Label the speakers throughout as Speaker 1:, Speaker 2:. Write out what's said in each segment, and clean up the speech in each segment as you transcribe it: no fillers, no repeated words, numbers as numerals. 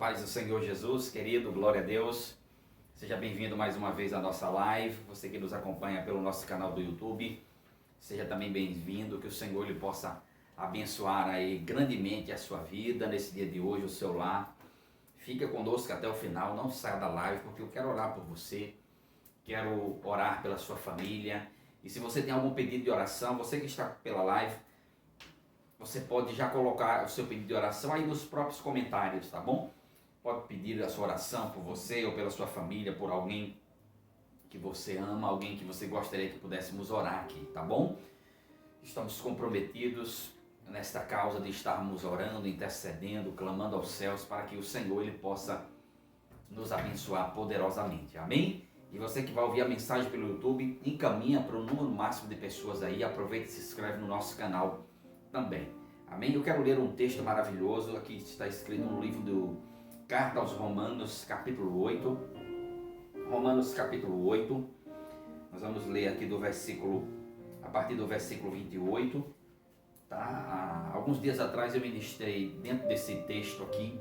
Speaker 1: paz do Senhor Jesus, querido, glória a Deus. Seja bem-vindo mais uma vez à nossa live. Você que nos acompanha pelo nosso canal do YouTube, seja também bem-vindo. Que o Senhor ele possa abençoar aí grandemente a sua vida nesse dia de hoje, o seu lar. Fica conosco até o final, não saia da live, porque eu quero orar por você, quero orar pela sua família. E se você tem algum pedido de oração, você que está pela live, você pode já colocar o seu pedido de oração aí nos próprios comentários, tá bom? Pode pedir a sua oração por você ou pela sua família, por alguém que você ama, alguém que você gostaria que pudéssemos orar aqui, tá bom? Estamos comprometidos nesta causa de estarmos orando, intercedendo, clamando aos céus para que o Senhor ele possa nos abençoar poderosamente, amém? E você que vai ouvir a mensagem pelo YouTube, encaminha para o número máximo de pessoas aí, aproveita e se inscreve no nosso canal também, amém? Eu quero ler um texto maravilhoso, aqui está escrito no livro do Carta aos Romanos, capítulo 8, Romanos capítulo 8, nós vamos ler aqui a partir do versículo 28, tá? Alguns dias atrás eu ministrei dentro desse texto aqui,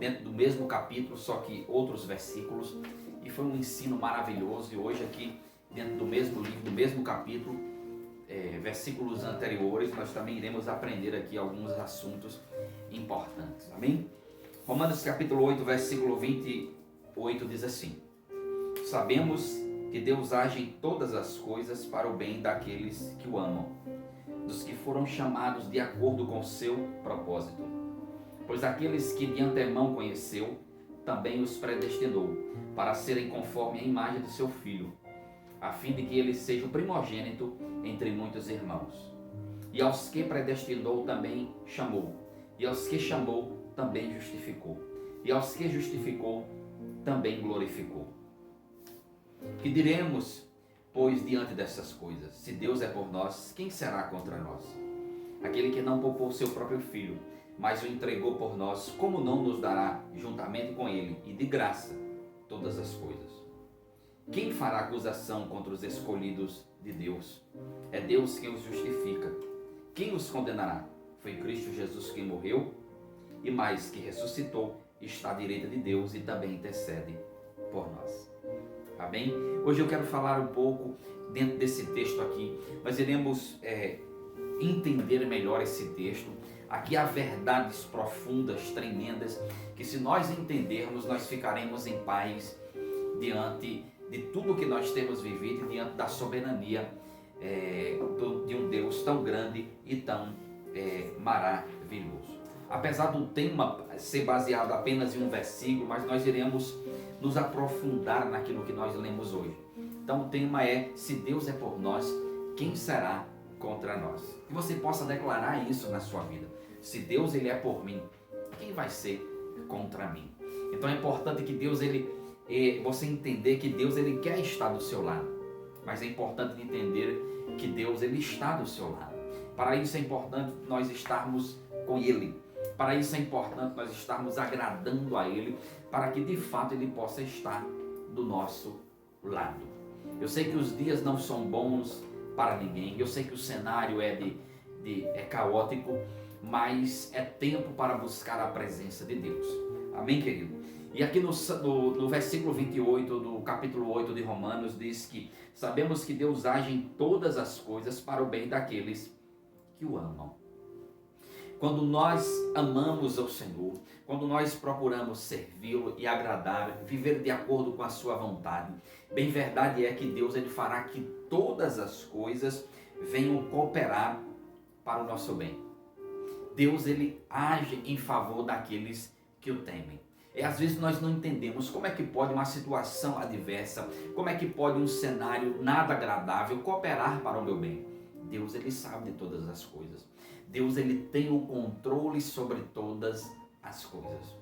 Speaker 1: dentro do mesmo capítulo, só que outros versículos, e foi um ensino maravilhoso, e hoje aqui, dentro do mesmo livro, do mesmo capítulo, versículos anteriores, nós também iremos aprender aqui alguns assuntos importantes, amém? Romanos capítulo 8, versículo 28 diz assim: sabemos que Deus age em todas as coisas para o bem daqueles que o amam, dos que foram chamados de acordo com o seu propósito. Pois aqueles que de antemão conheceu, também os predestinou para serem conforme a imagem do seu Filho, a fim de que ele seja o primogênito entre muitos irmãos. E aos que predestinou também chamou, e aos que chamou também justificou, e aos que justificou também glorificou. Que diremos, pois, diante dessas coisas? Se Deus é por nós, quem será contra nós? Aquele que não poupou seu próprio Filho, mas o entregou por nós, como não nos dará juntamente com ele e de graça todas as coisas? Quem fará acusação contra os escolhidos de Deus? É Deus quem os justifica. Quem os condenará? Foi Cristo Jesus quem morreu e mais, que ressuscitou, está à direita de Deus e também intercede por nós. Amém? Hoje eu quero falar um pouco dentro desse texto aqui. Nós iremos entender melhor esse texto. Aqui há verdades profundas, tremendas, que se nós entendermos, nós ficaremos em paz diante de tudo que nós temos vivido e diante da soberania de um Deus tão grande e tão maravilhoso. Apesar do tema ser baseado apenas em um versículo, mas nós iremos nos aprofundar naquilo que nós lemos hoje. Então o tema é: se Deus é por nós, quem será contra nós? Que você possa declarar isso na sua vida. Se Deus ele é por mim, quem vai ser contra mim? Então é importante que Deus você entender que Deus ele quer estar do seu lado, mas é importante entender que Deus ele está do seu lado. Para isso é importante nós estarmos com Ele. Para isso é importante nós estarmos agradando a Ele, para que de fato Ele possa estar do nosso lado. Eu sei que os dias não são bons para ninguém, eu sei que o cenário é caótico, mas é tempo para buscar a presença de Deus. Amém, querido? E aqui no versículo 28 do capítulo 8 de Romanos diz que sabemos que Deus age em todas as coisas para o bem daqueles que o amam. Quando nós amamos ao Senhor, quando nós procuramos servi-lo e agradar, viver de acordo com a sua vontade, bem verdade é que Deus ele fará que todas as coisas venham cooperar para o nosso bem. Deus ele age em favor daqueles que o temem. Às vezes nós não entendemos como é que pode uma situação adversa, como é que pode um cenário nada agradável cooperar para o meu bem. Deus ele sabe de todas as coisas. Deus ele tem o controle sobre todas as coisas.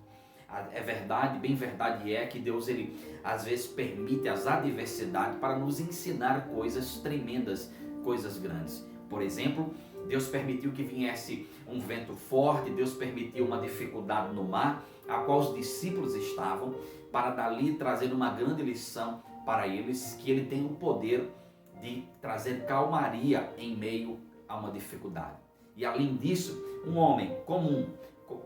Speaker 1: É verdade, bem verdade é que Deus ele às vezes permite as adversidades para nos ensinar coisas tremendas, coisas grandes. Por exemplo, Deus permitiu que viesse um vento forte, Deus permitiu uma dificuldade no mar, a qual os discípulos estavam, para dali trazer uma grande lição para eles, que ele tem o poder de trazer calmaria em meio a uma dificuldade. E além disso, um homem comum,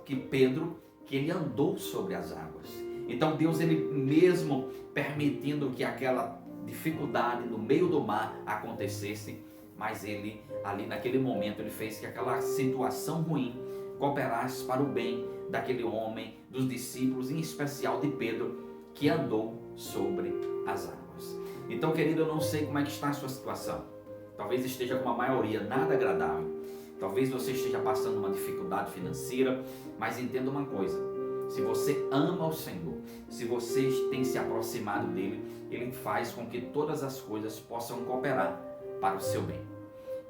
Speaker 1: que Pedro, que que ele andou sobre as águas. Então Deus, ele mesmo permitindo que aquela dificuldade no meio do mar acontecesse, mas ele ali naquele momento ele fez que aquela situação ruim cooperasse para o bem daquele homem, dos discípulos, em especial de Pedro, que andou sobre as águas. Então, querido, eu não sei como é que está a sua situação. Talvez esteja com uma maioria nada agradável. Talvez você esteja passando uma dificuldade financeira, mas entenda uma coisa: se você ama o Senhor, se você tem se aproximado dele, ele faz com que todas as coisas possam cooperar para o seu bem.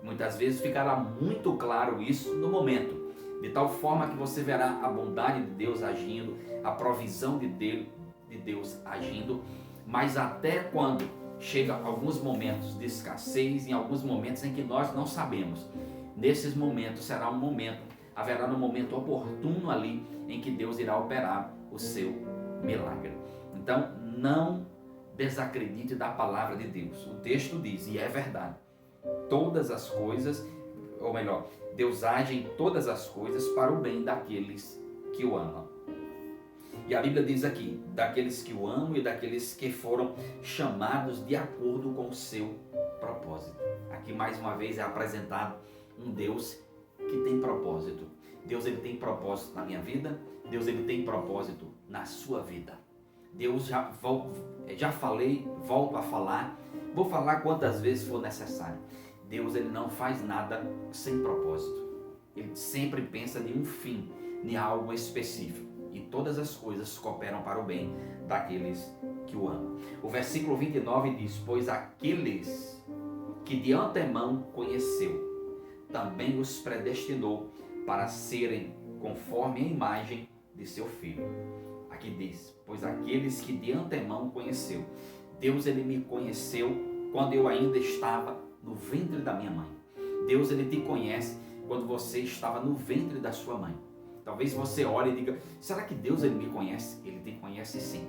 Speaker 1: Muitas vezes ficará muito claro isso no momento, de tal forma que você verá a bondade de Deus agindo, a provisão de Deus agindo, mas até quando chega alguns momentos de escassez, em alguns momentos em que nós não sabemos, nesses momentos haverá um momento oportuno ali em que Deus irá operar o seu milagre. Então não desacredite da palavra de Deus. O texto diz, e é verdade, todas as coisas, ou melhor, Deus age em todas as coisas para o bem daqueles que o amam. E a Bíblia diz aqui, daqueles que o amam e daqueles que foram chamados de acordo com o seu propósito. Aqui mais uma vez é apresentado um Deus que tem propósito. Deus, ele tem propósito na minha vida, Deus, ele tem propósito na sua vida. Deus, já falei, volto a falar, vou falar quantas vezes for necessário. Deus, ele não faz nada sem propósito. Ele sempre pensa em um fim, em algo específico. E todas as coisas cooperam para o bem daqueles que o amam. O versículo 29 diz, pois aqueles que de antemão conheceu, também os predestinou para serem conforme a imagem de seu Filho. Aqui diz, pois aqueles que de antemão conheceu. Deus, ele me conheceu quando eu ainda estava no ventre da minha mãe. Deus, ele te conhece quando você estava no ventre da sua mãe. Talvez você olhe e diga, será que Deus, ele me conhece? Ele te conhece sim.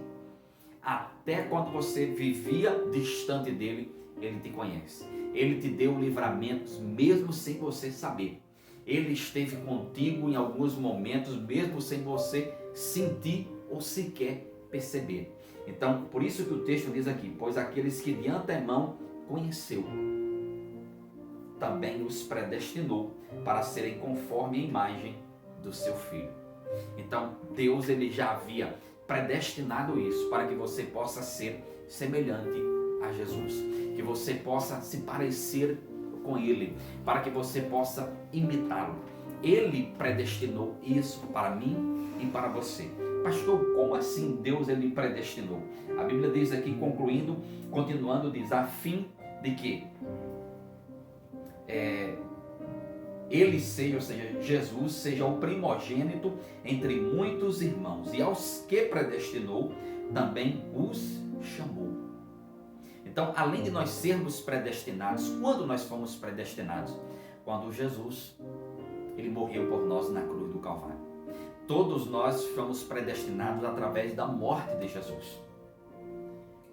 Speaker 1: Até quando você vivia distante dele, ele te conhece. Ele te deu livramentos mesmo sem você saber. Ele esteve contigo em alguns momentos mesmo sem você sentir ou sequer perceber. Então, por isso que o texto diz aqui, pois aqueles que de antemão conheceu, também os predestinou para serem conforme a imagem do seu Filho. Então, Deus, ele já havia predestinado isso para que você possa ser semelhante a Jesus, que você possa se parecer com ele, para que você possa imitá-lo. Ele predestinou isso para mim e para você. Pastor, como assim Deus, ele predestinou? A Bíblia diz aqui, concluindo, continuando, diz, a fim de que ele seja, ou seja, Jesus seja o primogênito entre muitos irmãos, e aos que predestinou, também os chamou. Então, além de nós sermos predestinados, quando nós fomos predestinados? Quando Jesus, ele morreu por nós na cruz do Calvário. Todos nós fomos predestinados através da morte de Jesus.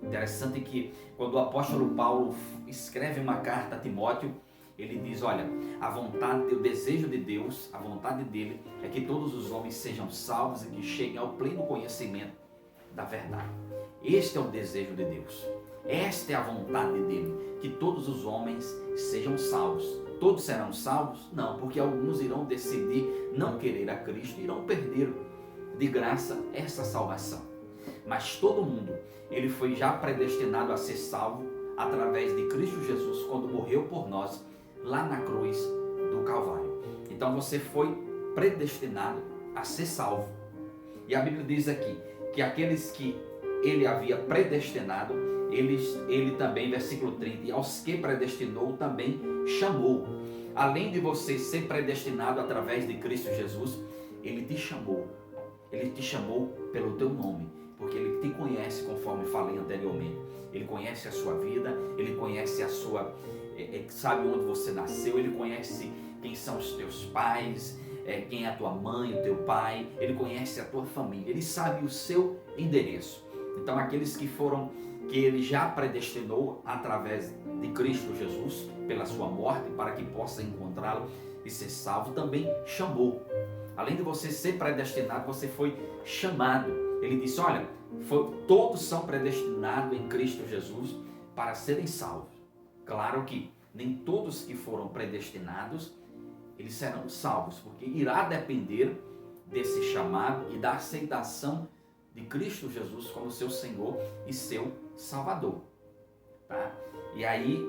Speaker 1: Interessante que quando o apóstolo Paulo escreve uma carta a Timóteo, ele diz, olha, a vontade, o desejo de Deus, a vontade dele é que todos os homens sejam salvos e que cheguem ao pleno conhecimento da verdade. Este é o desejo de Deus. Esta é a vontade dele, que todos os homens sejam salvos. Todos serão salvos? Não, porque alguns irão decidir não querer a Cristo e irão perder de graça essa salvação. Mas todo mundo, ele foi já predestinado a ser salvo através de Cristo Jesus, quando morreu por nós lá na cruz do Calvário. Então você foi predestinado a ser salvo. E a Bíblia diz aqui que aqueles que ele havia predestinado, ele também, versículo 30, e aos que predestinou também chamou. Além de você ser predestinado através de Cristo Jesus, ele te chamou. Ele te chamou pelo teu nome, porque ele te conhece, conforme falei anteriormente. Ele conhece a sua vida, ele conhece a sua, sabe onde você nasceu, ele conhece quem são os teus pais, quem é a tua mãe, o teu pai, ele conhece a tua família, ele sabe o seu endereço. Então aqueles que ele já predestinou através de Cristo Jesus, pela sua morte, para que possa encontrá-lo e ser salvo, também chamou. Além de você ser predestinado, você foi chamado. Ele disse, olha, todos são predestinados em Cristo Jesus para serem salvos. Claro que nem todos que foram predestinados, eles serão salvos, porque irá depender desse chamado e da aceitação de Cristo Jesus como seu Senhor e seu Salvador. Tá? E aí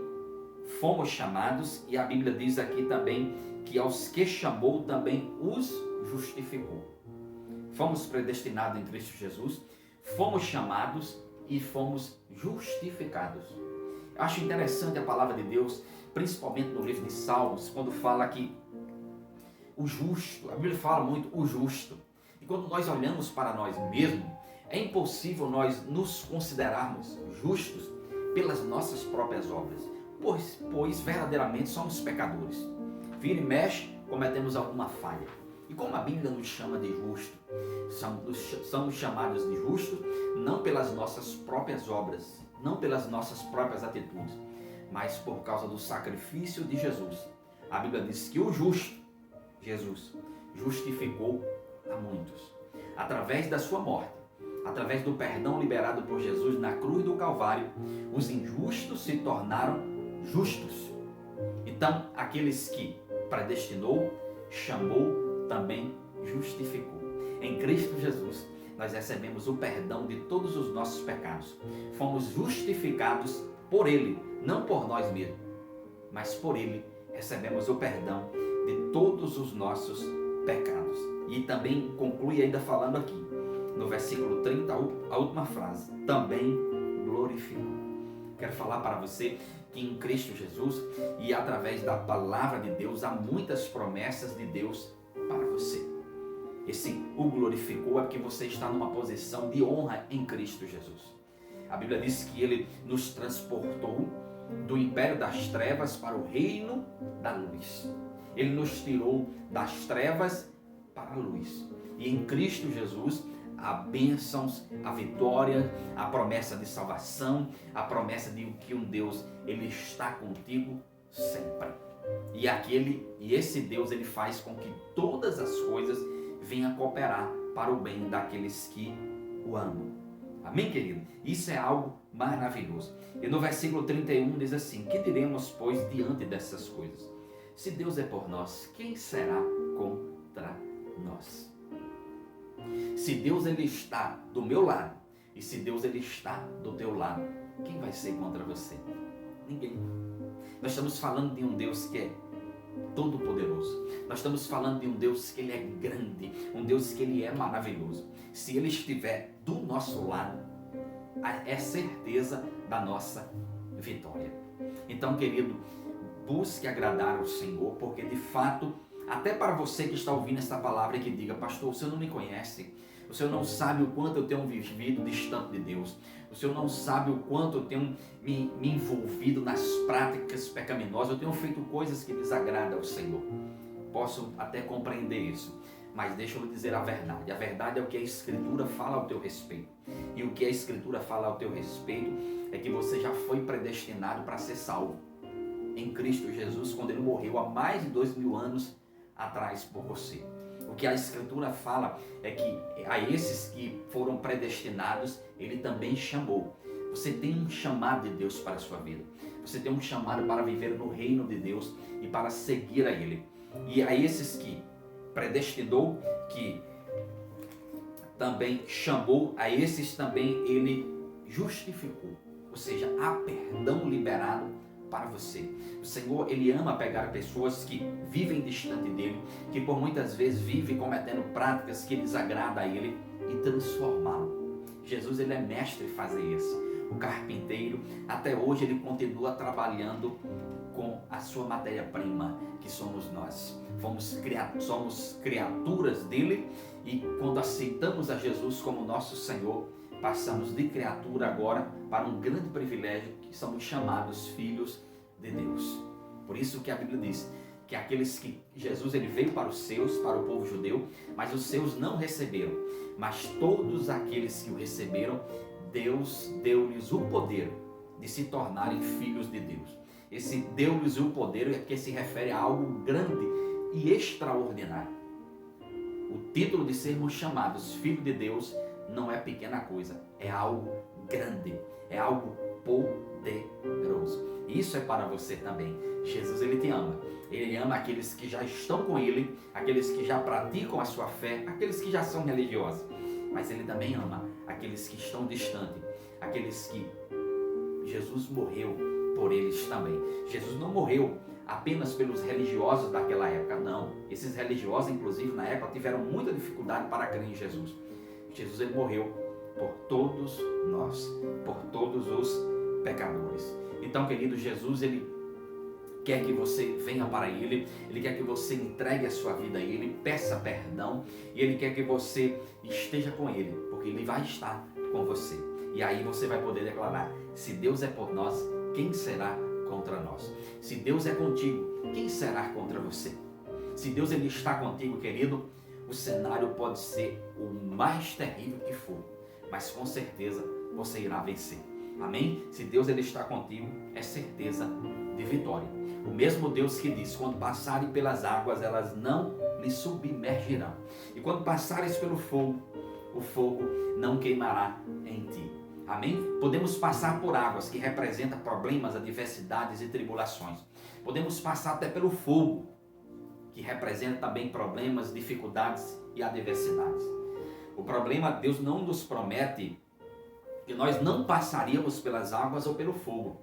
Speaker 1: fomos chamados, e a Bíblia diz aqui também que aos que chamou também os justificou. Fomos predestinados em Cristo Jesus, fomos chamados e fomos justificados. Eu acho interessante a palavra de Deus, principalmente no livro de Salmos, quando fala que o justo, a Bíblia fala muito o justo. E quando nós olhamos para nós mesmos, é impossível nós nos considerarmos justos pelas nossas próprias obras, pois verdadeiramente somos pecadores. Vira e mexe, cometemos alguma falha. E como a Bíblia nos chama de justo, somos chamados de justos não pelas nossas próprias obras, não pelas nossas próprias atitudes, mas por causa do sacrifício de Jesus. A Bíblia diz que o justo, Jesus, justificou a muitos. Através da sua morte, através do perdão liberado por Jesus na cruz do Calvário, os injustos se tornaram justos. Então, aqueles que predestinou, chamou, também justificou. Em Cristo Jesus, nós recebemos o perdão de todos os nossos pecados. Fomos justificados por Ele, não por nós mesmos, mas por Ele recebemos o perdão de todos os nossos pecados. E também conclui ainda falando aqui, no versículo 30, a última frase, também glorificou. Quero falar para você que em Cristo Jesus e através da palavra de Deus há muitas promessas de Deus para você. Esse o glorificou é porque você está numa posição de honra em Cristo Jesus. A Bíblia diz que Ele nos transportou do império das trevas para o reino da luz. Ele nos tirou das trevas para a luz. E em Cristo Jesus há bênçãos, a vitória, a promessa de salvação, a promessa de que um Deus, Ele está contigo sempre. E esse Deus, Ele faz com que todas as coisas venham cooperar para o bem daqueles que o amam. Amém, querido? Isso é algo maravilhoso. E no versículo 31 diz assim, que diremos, pois, diante dessas coisas? Se Deus é por nós, quem será contra nós? Se Deus ele está do meu lado e se Deus ele está do teu lado, quem vai ser contra você? Ninguém. Nós estamos falando de um Deus que é todo poderoso. Nós estamos falando de um Deus que ele é grande, um Deus que ele é maravilhoso. Se ele estiver do nosso lado, é certeza da nossa vitória. Então, querido, busque agradar ao Senhor, porque de fato, até para você que está ouvindo essa palavra e que diga, pastor, o senhor não me conhece, o senhor não sabe o quanto eu tenho vivido distante de Deus, o senhor não sabe o quanto eu tenho me envolvido nas práticas pecaminosas, eu tenho feito coisas que desagradam ao Senhor. Posso até compreender isso, mas deixa eu lhe dizer a verdade. A verdade é o que a Escritura fala ao teu respeito. E o que a Escritura fala ao teu respeito é que você já foi predestinado para ser salvo em Cristo Jesus, quando Ele morreu há mais de 2000 anos atrás por você. O que a Escritura fala é que a esses que foram predestinados, Ele também chamou. Você tem um chamado de Deus para a sua vida. Você tem um chamado para viver no reino de Deus e para seguir a Ele. E a esses que predestinou, que também chamou, a esses também Ele justificou. Ou seja, há perdão liberado para você. O Senhor, Ele ama pegar pessoas que vivem distante dEle, que por muitas vezes vivem cometendo práticas que desagradam a Ele e transformá-lo. Jesus, Ele é mestre em fazer isso. O carpinteiro, até hoje, ele continua trabalhando com a sua matéria-prima, que somos nós. Somos criaturas dEle e quando aceitamos a Jesus como nosso Senhor, passamos de criatura agora para um grande privilégio que somos chamados filhos de Deus. Por isso que a Bíblia diz que aqueles que Jesus ele veio para os seus, para o povo judeu, mas os seus não receberam. Mas todos aqueles que o receberam, Deus deu-lhes o poder de se tornarem filhos de Deus. Esse deu-lhes o poder é que se refere a algo grande e extraordinário. O título de sermos chamados filhos de Deus não é pequena coisa, é algo grande, é algo poderoso. Isso é para você também. Jesus, ele te ama. Ele ama aqueles que já estão com ele, aqueles que já praticam a sua fé, aqueles que já são religiosos. Mas ele também ama aqueles que estão distantes, aqueles que Jesus morreu por eles também. Jesus não morreu apenas pelos religiosos daquela época, não. Esses religiosos, inclusive, na época, tiveram muita dificuldade para crer em Jesus. Jesus, ele morreu por todos nós, por todos os pecadores. Então, querido, Jesus, ele quer que você venha para ele quer que você entregue a sua vida a ele, peça perdão, e ele quer que você esteja com ele, porque ele vai estar com você. E aí você vai poder declarar: se Deus é por nós, quem será contra nós? Se Deus é contigo, quem será contra você? Se Deus ele está contigo, querido, o cenário pode ser o mais terrível que for, mas com certeza você irá vencer. Amém? Se Deus ele está contigo, é certeza de vitória. O mesmo Deus que diz: quando passarem pelas águas, elas não lhe submergirão. E quando passares pelo fogo, o fogo não queimará em ti. Amém? Podemos passar por águas que representam problemas, adversidades e tribulações. Podemos passar até pelo fogo, que representa também problemas, dificuldades e adversidades. O problema, Deus não nos promete que nós não passaríamos pelas águas ou pelo fogo.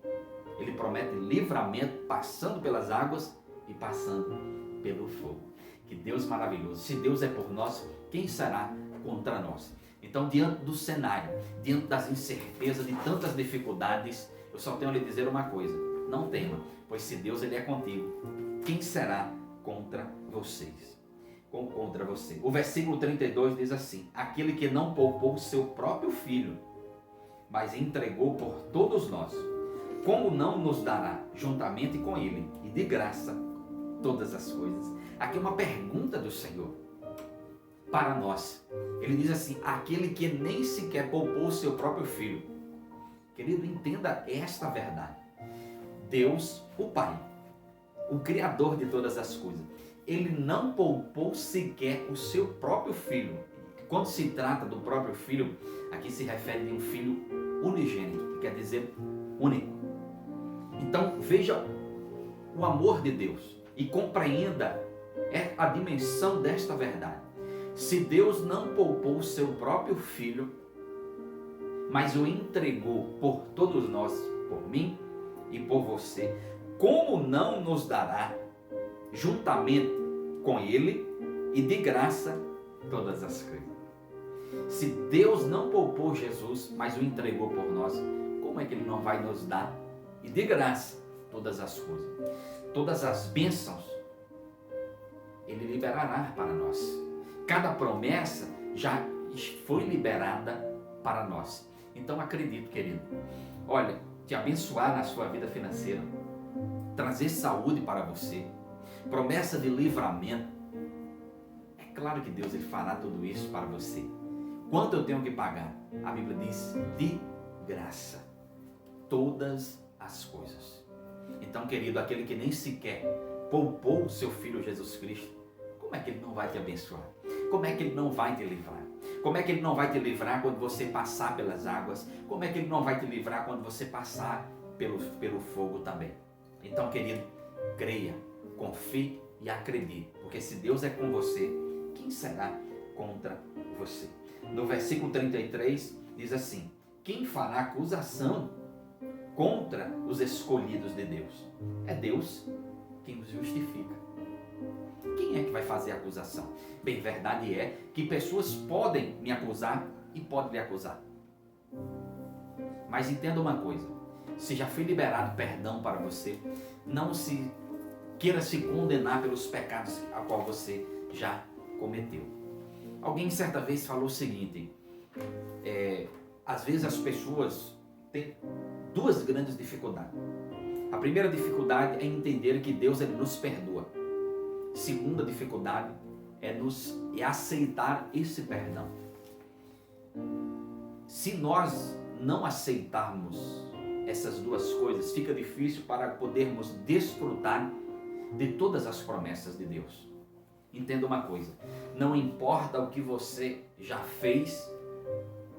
Speaker 1: Ele promete livramento passando pelas águas e passando pelo fogo. Que Deus maravilhoso. Se Deus é por nós, quem será contra nós? Então, diante do cenário, diante das incertezas, de tantas dificuldades, eu só tenho a lhe dizer uma coisa: não tema, pois se Deus ele é contigo, quem será contra vocês? Contra você. O versículo 32 diz assim: aquele que não poupou o seu próprio filho, mas entregou por todos nós, como não nos dará juntamente com ele e de graça todas as coisas? Aqui é uma pergunta do Senhor para nós. Ele diz assim: aquele que nem sequer poupou o seu próprio filho. Querido, entenda esta verdade. Deus, o Pai, o Criador de todas as coisas, ele não poupou sequer o seu próprio filho. Quando se trata do próprio filho, aqui se refere a um filho unigênito, que quer dizer único. Então veja o amor de Deus e compreenda a dimensão desta verdade. Se Deus não poupou o seu próprio filho, mas o entregou por todos nós, por mim e por você, como não nos dará juntamente com ele e de graça todas as coisas? Se Deus não poupou Jesus, mas o entregou por nós, como é que ele não vai nos dar e de graça todas as coisas? Todas as bênçãos ele liberará para nós. Cada promessa já foi liberada para nós. Então acredito, querido. Olha, te abençoar na sua vida financeira, trazer saúde para você, promessa de livramento. É claro que Deus ele fará tudo isso para você. Quanto eu tenho que pagar? A Bíblia diz: de graça todas as coisas. Então, querido, aquele que nem sequer poupou o seu Filho Jesus Cristo, como é que ele não vai te abençoar? Como é que ele não vai te livrar? Como é que ele não vai te livrar quando você passar pelas águas? Como é que ele não vai te livrar quando você passar pelo fogo também? Então, querido, creia, confie e acredite, porque se Deus é com você, quem será contra você? No versículo 33 diz assim: quem fará acusação contra os escolhidos de Deus? É Deus quem os justifica. Quem é que vai fazer a acusação? Bem, verdade é que pessoas podem me acusar e podem lhe acusar. Mas entenda uma coisa: se já foi liberado perdão para você, não se queira se condenar pelos pecados a qual você já cometeu. Alguém certa vez falou o seguinte: às vezes as pessoas têm duas grandes dificuldades. A primeira dificuldade é entender que Deus ele nos perdoa. Segunda dificuldade é aceitar esse perdão. Se nós não aceitarmos essas duas coisas, fica difícil para podermos desfrutar de todas as promessas de Deus. Entenda uma coisa, não importa o que você já fez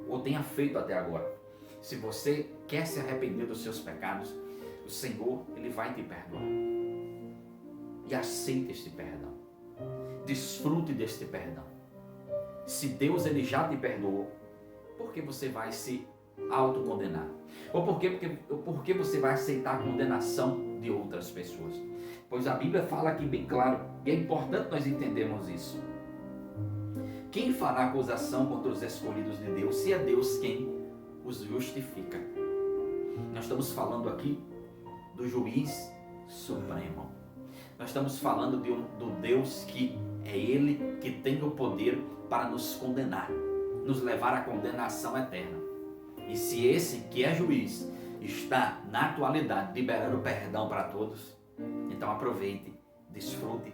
Speaker 1: ou tenha feito até agora. Se você quer se arrepender dos seus pecados, o Senhor, Ele vai te perdoar. E aceite este perdão. Desfrute deste perdão. Se Deus, Ele já te perdoou, por que você vai se autocondenar? Ou por que você vai aceitar a condenação de outras pessoas? Pois a Bíblia fala aqui bem claro, e é importante nós entendermos isso. Quem fará acusação contra os escolhidos de Deus, se é Deus quem os justifica? Nós estamos falando aqui do juiz supremo. Nós estamos falando do Deus que é Ele que tem o poder para nos condenar, nos levar à condenação eterna. E se esse que é juiz está na atualidade liberando perdão para todos, então aproveite, desfrute,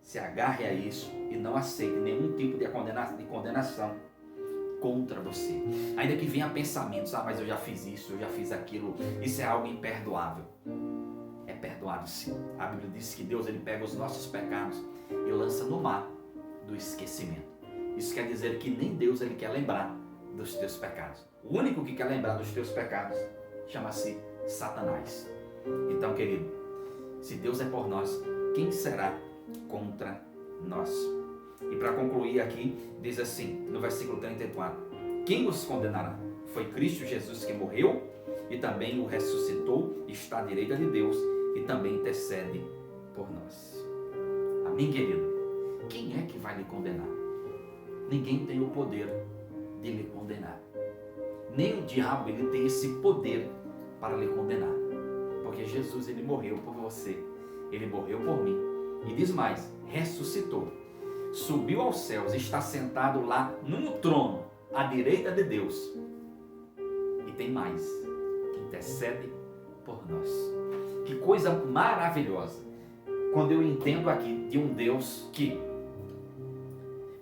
Speaker 1: se agarre a isso e não aceite nenhum tipo de condenação contra você. Ainda que venha pensamentos, mas eu já fiz isso, eu já fiz aquilo, isso é algo imperdoável. É perdoado sim. A Bíblia diz que Deus, Ele pega os nossos pecados e lança no mar do esquecimento. Isso quer dizer que nem Deus, Ele quer lembrar dos teus pecados. O único que quer lembrar dos teus pecados chama-se Satanás. Então, querido, se Deus é por nós, quem será contra nós? E para concluir aqui, diz assim, no versículo 34, quem os condenará? Foi Cristo Jesus que morreu e também o ressuscitou, está à direita de Deus e também intercede por nós. Amém, querido? Quem é que vai lhe condenar? Ninguém tem o poder de lhe condenar. Nem o diabo, ele tem esse poder para lhe condenar. Porque Jesus, ele morreu por você. Ele morreu por mim. E diz mais, ressuscitou. Subiu aos céus, está sentado lá num trono, à direita de Deus. E tem mais, intercede por nós. Que coisa maravilhosa. Quando eu entendo aqui de um Deus que,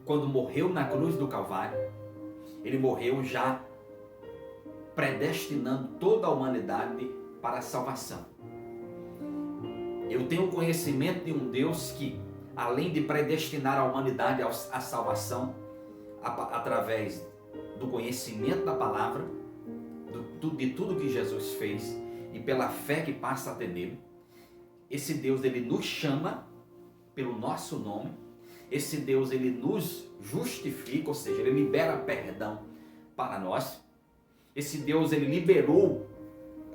Speaker 1: quando morreu na cruz do Calvário, Ele morreu já predestinando toda a humanidade para a salvação. Eu tenho conhecimento de um Deus que, além de predestinar a humanidade à salvação, através do conhecimento da palavra, de tudo que Jesus fez e pela fé que passa a ter nele, esse Deus, ele nos chama pelo nosso nome, esse Deus, ele nos justifica, ou seja, ele libera perdão para nós. Esse Deus, ele liberou,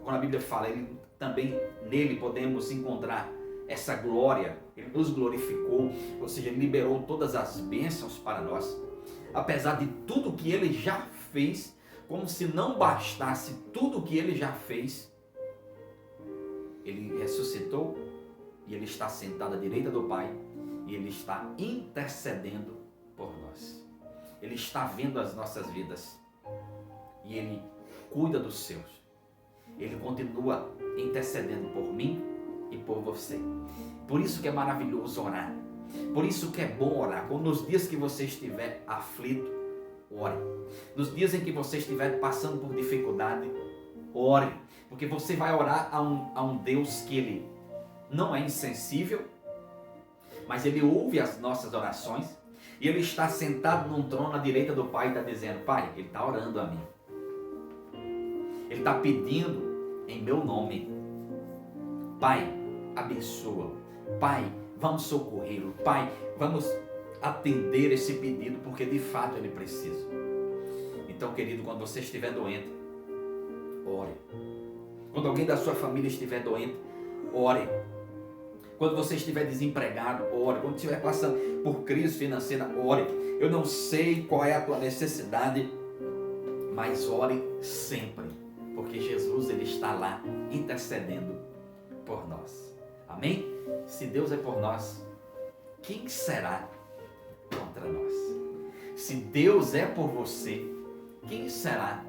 Speaker 1: quando a Bíblia fala, ele também nele podemos encontrar essa glória, ele nos glorificou, ou seja, ele liberou todas as bênçãos para nós, apesar de tudo que ele já fez, como se não bastasse tudo que ele já fez, ele ressuscitou e ele está sentado à direita do Pai e ele está intercedendo por nós. Ele está vendo as nossas vidas e ele cuida dos seus. Ele continua intercedendo por mim e por você. Por isso que é maravilhoso orar. Por isso que é bom orar. Nos dias que você estiver aflito, ore. Nos dias em que você estiver passando por dificuldade, ore. Porque você vai orar a um Deus que ele não é insensível, mas ele ouve as nossas orações e ele está sentado num trono à direita do Pai e está dizendo, Pai, ele está orando a mim. Ele está pedindo em meu nome. Pai, abençoa. Pai, vamos socorrê-lo. Pai, vamos atender esse pedido, porque de fato ele precisa. Então, querido, quando você estiver doente, ore. Quando alguém da sua família estiver doente, ore. Quando você estiver desempregado, ore. Quando estiver passando por crise financeira, ore. Eu não sei qual é a tua necessidade, mas ore sempre, porque Jesus, ele está lá intercedendo por nós. Amém? Se Deus é por nós, quem será contra nós? Se Deus é por você, quem será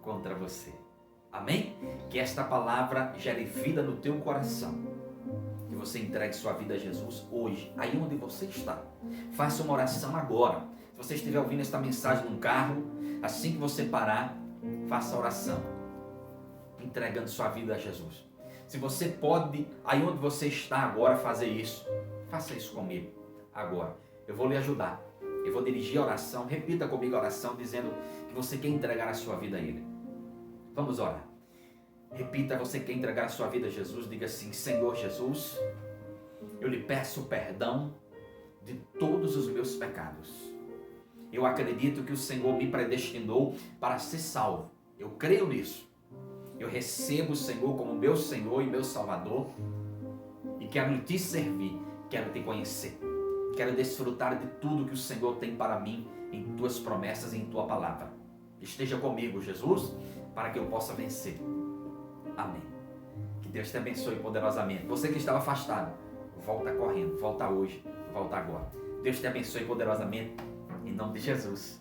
Speaker 1: contra você? Amém? Que esta palavra gere vida no teu coração. Que você entregue sua vida a Jesus hoje, aí onde você está. Faça uma oração agora. Se você estiver ouvindo esta mensagem num carro, assim que você parar, faça a oração, entregando sua vida a Jesus. Se você pode, aí onde você está agora, fazer isso, faça isso comigo agora. Eu vou lhe ajudar. Eu vou dirigir a oração. Repita comigo a oração, dizendo que você quer entregar a sua vida a Ele. Vamos orar. Repita, você quer entregar a sua vida a Jesus. Diga assim: Senhor Jesus, eu lhe peço perdão de todos os meus pecados. Eu acredito que o Senhor me predestinou para ser salvo. Eu creio nisso. Eu recebo o Senhor como meu Senhor e meu Salvador. E quero te servir. Quero te conhecer. Quero desfrutar de tudo que o Senhor tem para mim em tuas promessas e em tua palavra. Esteja comigo, Jesus, para que eu possa vencer. Amém. Que Deus te abençoe poderosamente. Você que estava afastado, volta correndo. Volta hoje. Volta agora. Deus te abençoe poderosamente. Em nome de Jesus.